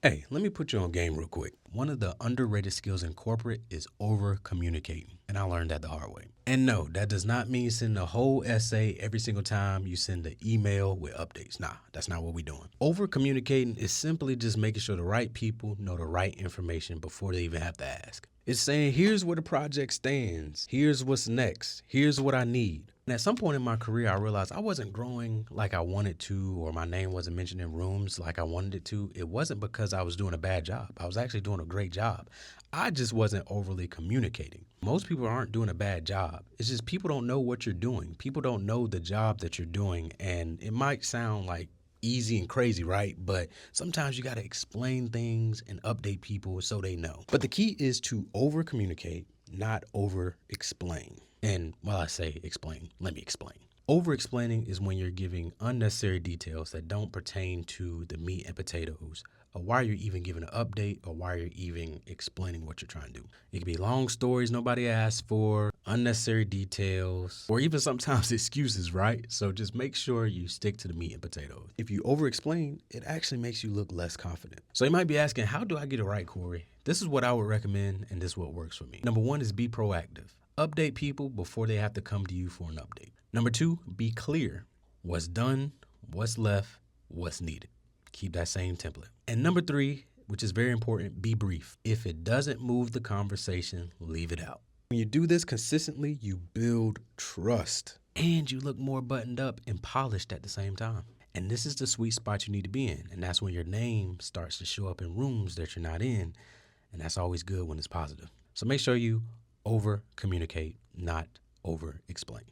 Hey, let me put you on game real quick. One of the underrated skills in corporate is over communicating, and I learned that the hard way. And no, that does not mean send a whole essay every single time you send an email with updates. Nah, that's not what we're doing. Over communicating is simply just making sure the right people know the right information before they even have to ask. It's saying, here's where the project stands. Here's what's next. Here's what I need. And at some point in my career, I realized I wasn't growing like I wanted to, or my name wasn't mentioned in rooms like I wanted it to. It wasn't because I was doing a bad job. I was actually doing a great job. I just wasn't overly communicating. Most people aren't doing a bad job. It's just people don't know what you're doing. People don't know the job that you're doing. And it might sound like easy and crazy, right? But sometimes you got to explain things and update people so they know. But the key is to over communicate, not over explain. And while I say explain, let me explain. Over explaining is when you're giving unnecessary details that don't pertain to the meat and potatoes, or why you're even giving an update, or why you're even explaining what you're trying to do. It can be long stories nobody asked for, unnecessary details, or even sometimes excuses, right? So just make sure you stick to the meat and potatoes. If you over explain, it actually makes you look less confident. So you might be asking, how do I get it right, Corey? This is what I would recommend, and this is what works for me. Number one is be proactive. Update people before they have to come to you for an update. Number two, be clear. What's done, what's left, what's needed. Keep that same template. And number three, which is very important, be brief. If it doesn't move the conversation, leave it out. When you do this consistently, you build trust and you look more buttoned up and polished at the same time. And this is the sweet spot you need to be in. And that's when your name starts to show up in rooms that you're not in. And that's always good when it's positive. So make sure you over communicate, not over explain.